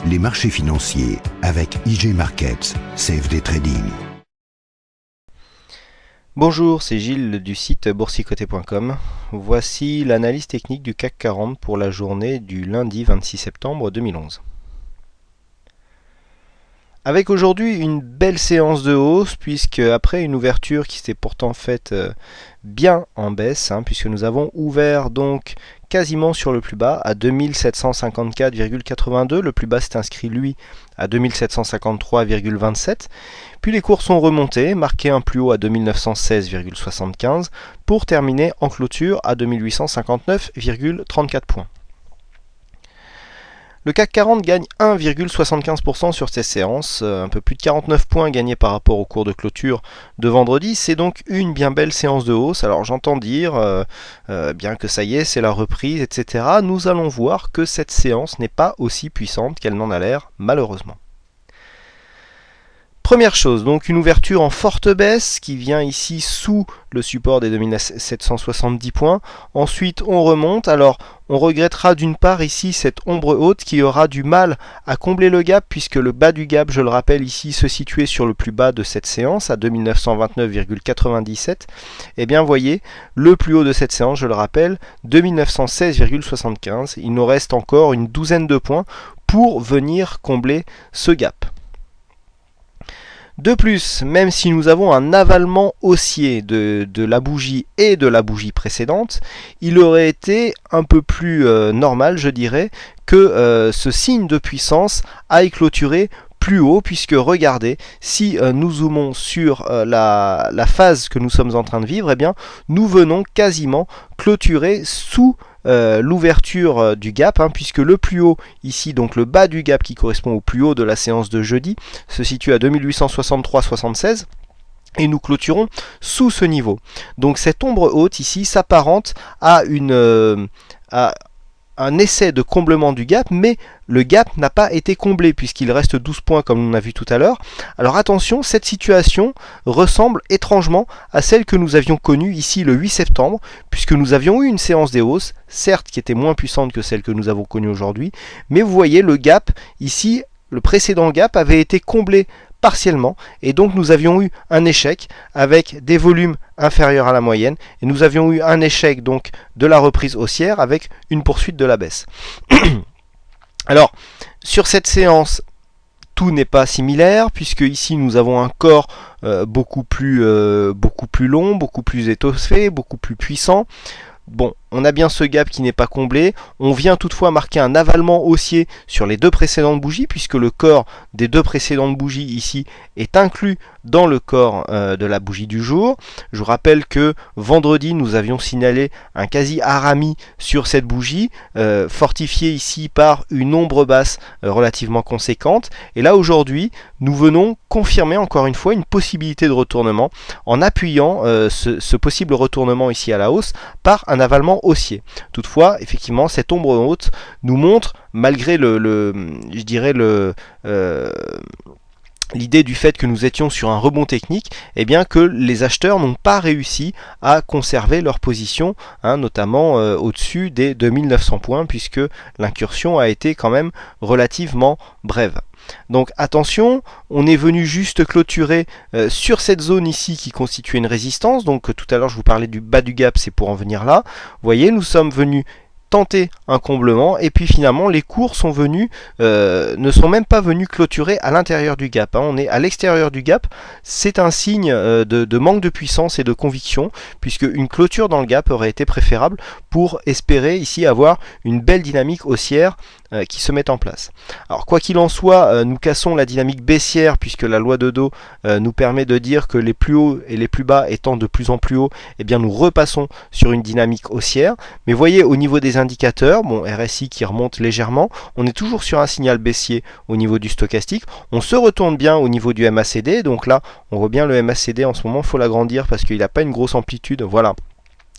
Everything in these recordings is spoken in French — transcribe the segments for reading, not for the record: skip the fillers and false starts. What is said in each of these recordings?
les marchés financiers avec IG Markets, CFD Trading. Bonjour, c'est Gilles du site boursicoté.com. Voici l'analyse technique du CAC 40 pour la journée du lundi 26 septembre 2011. Avec aujourd'hui une belle séance de hausse, puisque après une ouverture qui s'était pourtant faite bien en baisse, puisque nous avons ouvert donc quasiment sur le plus bas à 2754,82. Le plus bas s'est inscrit lui à 2753,27. Puis les cours sont remontés, marqué un plus haut à 2916,75 pour terminer en clôture à 2859,34 points. Le CAC 40 gagne 1,75% sur ces séances, un peu plus de 49 points gagnés par rapport au cours de clôture de vendredi. C'est donc une bien belle séance de hausse. Alors j'entends dire, bien que ça y est, c'est la reprise, etc. Nous allons voir que cette séance n'est pas aussi puissante qu'elle n'en a l'air, malheureusement. Première chose, donc une ouverture en forte baisse qui vient ici sous le support des 2770 points. Ensuite, on remonte. Alors, on regrettera d'une part ici cette ombre haute qui aura du mal à combler le gap puisque le bas du gap, je le rappelle ici, se situait sur le plus bas de cette séance à 2929,97. Et bien, voyez, le plus haut de cette séance, je le rappelle, 2916,75. Il nous reste encore une douzaine de points pour venir combler ce gap. De plus, même si nous avons un avalement haussier de la bougie et de la bougie précédente, il aurait été un peu plus normal, je dirais, que ce signe de puissance aille clôturer plus haut, puisque regardez, si nous zoomons sur la phase que nous sommes en train de vivre, eh bien, nous venons quasiment clôturer sous l'ouverture du gap, puisque le plus haut ici, donc le bas du gap qui correspond au plus haut de la séance de jeudi, se situe à 2863,76 et nous clôturons sous ce niveau. Donc cette ombre haute ici s'apparente à un essai de comblement du gap, mais le gap n'a pas été comblé puisqu'il reste 12 points comme on a vu tout à l'heure. Alors attention, cette situation ressemble étrangement à celle que nous avions connue ici le 8 septembre, puisque nous avions eu une séance des hausses, certes qui était moins puissante que celle que nous avons connue aujourd'hui, mais vous voyez le gap ici, le précédent gap avait été comblé partiellement, et donc nous avions eu un échec avec des volumes inférieurs à la moyenne, et nous avions eu un échec donc de la reprise haussière avec une poursuite de la baisse. Alors, sur cette séance, tout n'est pas similaire, puisque ici nous avons un corps beaucoup plus long, beaucoup plus étoffé, beaucoup plus puissant. Bon, on a bien ce gap qui n'est pas comblé. On vient toutefois marquer un avalement haussier sur les deux précédentes bougies, puisque le corps des deux précédentes bougies ici est inclus dans le corps de la bougie du jour. Je vous rappelle que vendredi, nous avions signalé un quasi-harami sur cette bougie, fortifié ici par une ombre basse relativement conséquente. Et là, aujourd'hui, nous venons confirmer encore une fois une possibilité de retournement en appuyant ce possible retournement ici à la hausse par un avalement haussier. Toutefois, effectivement, cette ombre haute nous montre, malgré l'idée du fait que nous étions sur un rebond technique, eh bien que les acheteurs n'ont pas réussi à conserver leur position, notamment au-dessus des 2900 points, puisque l'incursion a été quand même relativement brève. Donc attention, on est venu juste clôturer sur cette zone ici qui constituait une résistance. Donc tout à l'heure je vous parlais du bas du gap, c'est pour en venir là. Vous voyez, nous sommes venus tenter un comblement et puis finalement les cours sont venus, ne sont même pas venus clôturer à l'intérieur du gap. On est à l'extérieur du gap. C'est un signe de manque de puissance et de conviction, puisque une clôture dans le gap aurait été préférable pour espérer ici avoir une belle dynamique haussière qui se met en place. Alors quoi qu'il en soit, nous cassons la dynamique baissière, puisque la loi de Dow nous permet de dire que les plus hauts et les plus bas étant de plus en plus hauts, eh bien nous repassons sur une dynamique haussière. Mais voyez, au niveau des indicateurs, bon, RSI qui remonte légèrement, on est toujours sur un signal baissier au niveau du stochastique. On se retourne bien au niveau du MACD, donc là on voit bien le MACD en ce moment, il faut l'agrandir parce qu'il n'a pas une grosse amplitude, voilà.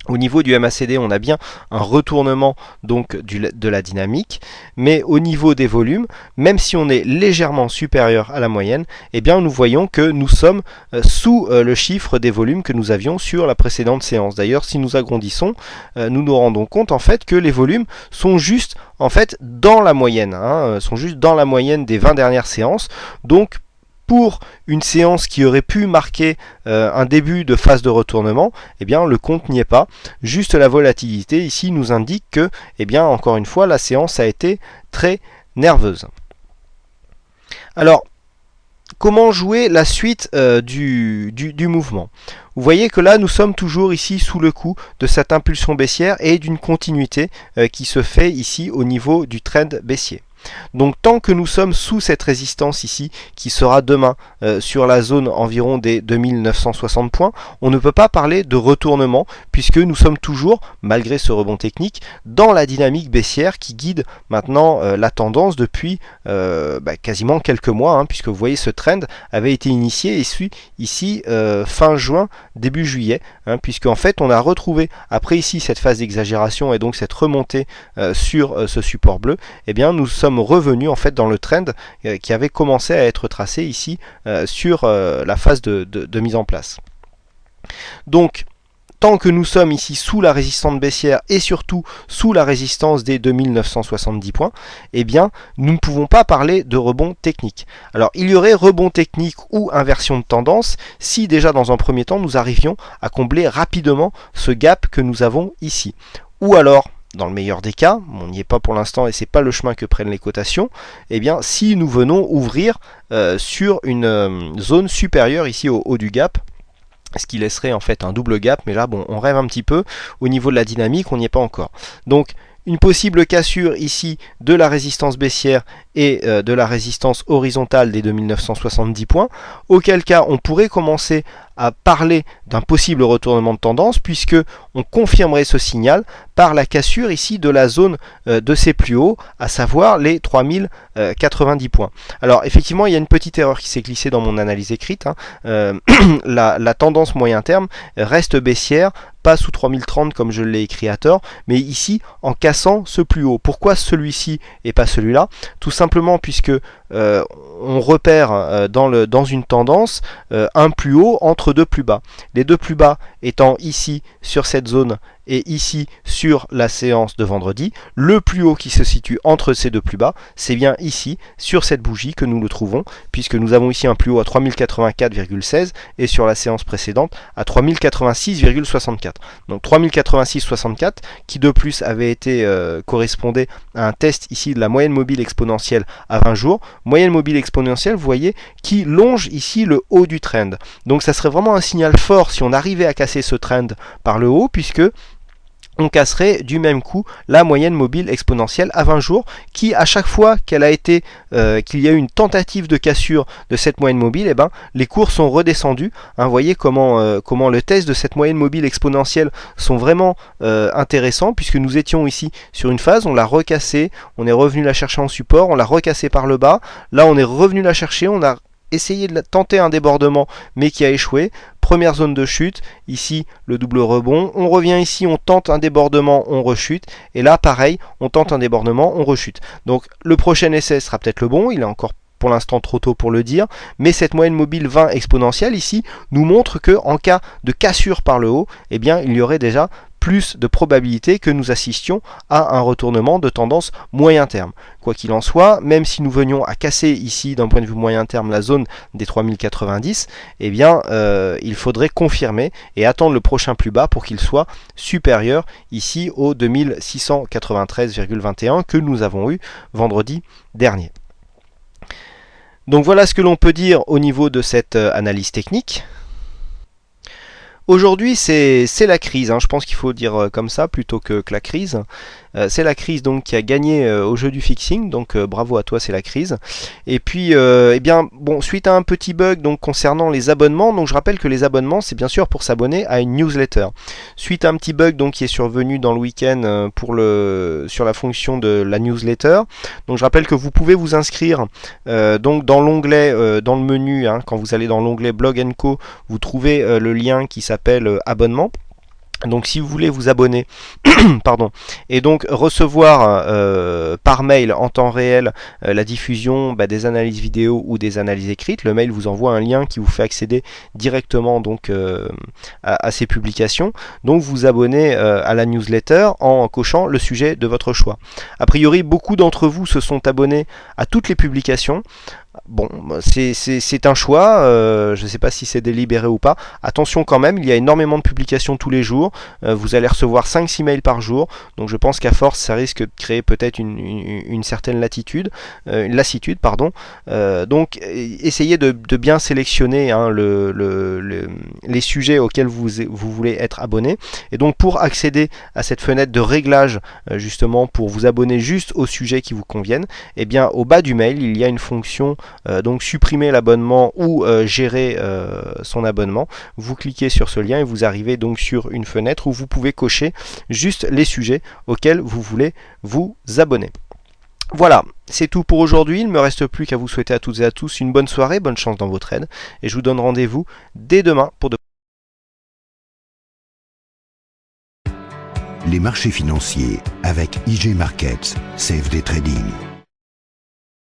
Au niveau du MACD, on a bien un retournement donc de la dynamique, mais au niveau des volumes, même si on est légèrement supérieur à la moyenne, eh bien nous voyons que nous sommes sous le chiffre des volumes que nous avions sur la précédente séance. D'ailleurs, si nous agrandissons, nous nous rendons compte en fait que les volumes sont juste en fait dans la moyenne, sont juste dans la moyenne des 20 dernières séances. Donc pour une séance qui aurait pu marquer un début de phase de retournement, eh bien le compte n'y est pas. Juste la volatilité ici nous indique que, eh bien encore une fois, la séance a été très nerveuse. Alors, comment jouer la suite du mouvement? Vous voyez que là, nous sommes toujours ici sous le coup de cette impulsion baissière et d'une continuité qui se fait ici au niveau du trend baissier. Donc tant que nous sommes sous cette résistance ici, qui sera demain sur la zone environ des 2960 points, on ne peut pas parler de retournement, puisque nous sommes toujours, malgré ce rebond technique, dans la dynamique baissière qui guide maintenant la tendance depuis quasiment quelques mois, puisque vous voyez ce trend avait été initié ici fin juin, début juillet, puisque en fait on a retrouvé, après ici cette phase d'exagération et donc cette remontée sur ce support bleu, eh bien nous sommes revenus en fait dans le trend qui avait commencé à être tracé ici sur la phase de mise en place. Donc tant que nous sommes ici sous la résistance baissière et surtout sous la résistance des 2970 points, eh bien nous ne pouvons pas parler de rebond technique. Alors il y aurait rebond technique ou inversion de tendance si déjà dans un premier temps nous arrivions à combler rapidement ce gap que nous avons ici. Ou alors, dans le meilleur des cas, on n'y est pas pour l'instant et c'est pas le chemin que prennent les cotations, eh bien si nous venons ouvrir sur une zone supérieure ici au haut du gap, ce qui laisserait en fait un double gap, mais là bon on rêve un petit peu, au niveau de la dynamique on n'y est pas encore. Donc une possible cassure ici de la résistance baissière et de la résistance horizontale des 2970 points, auquel cas on pourrait commencer à parler d'un possible retournement de tendance, puisque on confirmerait ce signal par la cassure ici de la zone de ces plus hauts, à savoir les 3090 points. Alors effectivement il y a une petite erreur qui s'est glissée dans mon analyse écrite, la tendance moyen terme reste baissière, pas sous 3030 comme je l'ai écrit à tort, mais ici en cassant ce plus haut. Pourquoi celui-ci et pas celui-là? Tout simplement puisque on repère dans une tendance un plus haut entre deux plus bas. Les deux plus bas étant ici sur cette zone et ici sur la séance de vendredi. Le plus haut qui se situe entre ces deux plus bas, c'est bien ici sur cette bougie que nous le trouvons, puisque nous avons ici un plus haut à 3084,16 et sur la séance précédente à 3086,64. Donc 3086,64 qui de plus avait été correspondait à un test ici de la moyenne mobile exponentielle à 20 jours. Moyenne mobile exponentielle, vous voyez, qui longe ici le haut du trend. Donc ça serait vraiment un signal fort si on arrivait à casser ce trend par le haut, puisque on casserait du même coup la moyenne mobile exponentielle à 20 jours qui, à chaque fois qu'elle a été qu'il y a eu une tentative de cassure de cette moyenne mobile, les cours sont redescendus. Vous voyez comment le test de cette moyenne mobile exponentielle sont vraiment intéressants, puisque nous étions ici sur une phase, on l'a recassée, on est revenu la chercher en support, on l'a recassée par le bas, là on est revenu la chercher, on a essayé de tenter un débordement mais qui a échoué. Première zone de chute, ici le double rebond, on revient ici, on tente un débordement, on rechute, et là pareil, on tente un débordement, on rechute. Donc le prochain essai sera peut-être le bon, il est encore pour l'instant trop tôt pour le dire, mais cette moyenne mobile 20 exponentielle ici nous montre que en cas de cassure par le haut, eh bien il y aurait déjà plus de probabilité que nous assistions à un retournement de tendance moyen terme. Quoi qu'il en soit, même si nous venions à casser ici d'un point de vue moyen terme la zone des 3090, eh bien il faudrait confirmer et attendre le prochain plus bas pour qu'il soit supérieur ici aux 2693,21 que nous avons eu vendredi dernier. Donc voilà ce que l'on peut dire au niveau de cette analyse technique. Aujourd'hui, c'est la crise, je pense qu'il faut dire comme ça plutôt que la crise. C'est la crise donc qui a gagné au jeu du fixing, donc bravo à toi, c'est la crise. Et puis, eh bien, bon, suite à un petit bug donc concernant les abonnements, donc je rappelle que les abonnements, c'est bien sûr pour s'abonner à une newsletter. Suite à un petit bug donc qui est survenu dans le week-end sur la fonction de la newsletter, donc je rappelle que vous pouvez vous inscrire donc dans l'onglet, dans le menu, quand vous allez dans l'onglet Blog & Co, vous trouvez le lien qui s'appelle abonnement. Donc si vous voulez vous abonner pardon, et donc recevoir par mail en temps réel la diffusion des analyses vidéo ou des analyses écrites, le mail vous envoie un lien qui vous fait accéder directement donc à ces publications. Donc vous abonnez à la newsletter en cochant le sujet de votre choix. A priori, beaucoup d'entre vous se sont abonnés à toutes les publications. Bon, c'est un choix, je ne sais pas si c'est délibéré ou pas. Attention quand même, il y a énormément de publications tous les jours, vous allez recevoir 5-6 mails par jour, donc je pense qu'à force ça risque de créer peut-être une certaine lassitude, pardon. Donc essayez de bien sélectionner hein, les sujets auxquels vous voulez être abonné. Et donc pour accéder à cette fenêtre de réglage, justement pour vous abonner juste aux sujets qui vous conviennent, et bien au bas du mail il y a une fonction donc supprimer l'abonnement ou gérer son abonnement. Vous cliquez sur ce lien et vous arrivez donc sur une fenêtre où vous pouvez cocher juste les sujets auxquels vous voulez vous abonner. Voilà, c'est tout pour aujourd'hui. Il ne me reste plus qu'à vous souhaiter à toutes et à tous une bonne soirée, bonne chance dans vos trades, et je vous donne rendez-vous dès demain pour de... Les marchés financiers avec IG Markets, CFD Trading.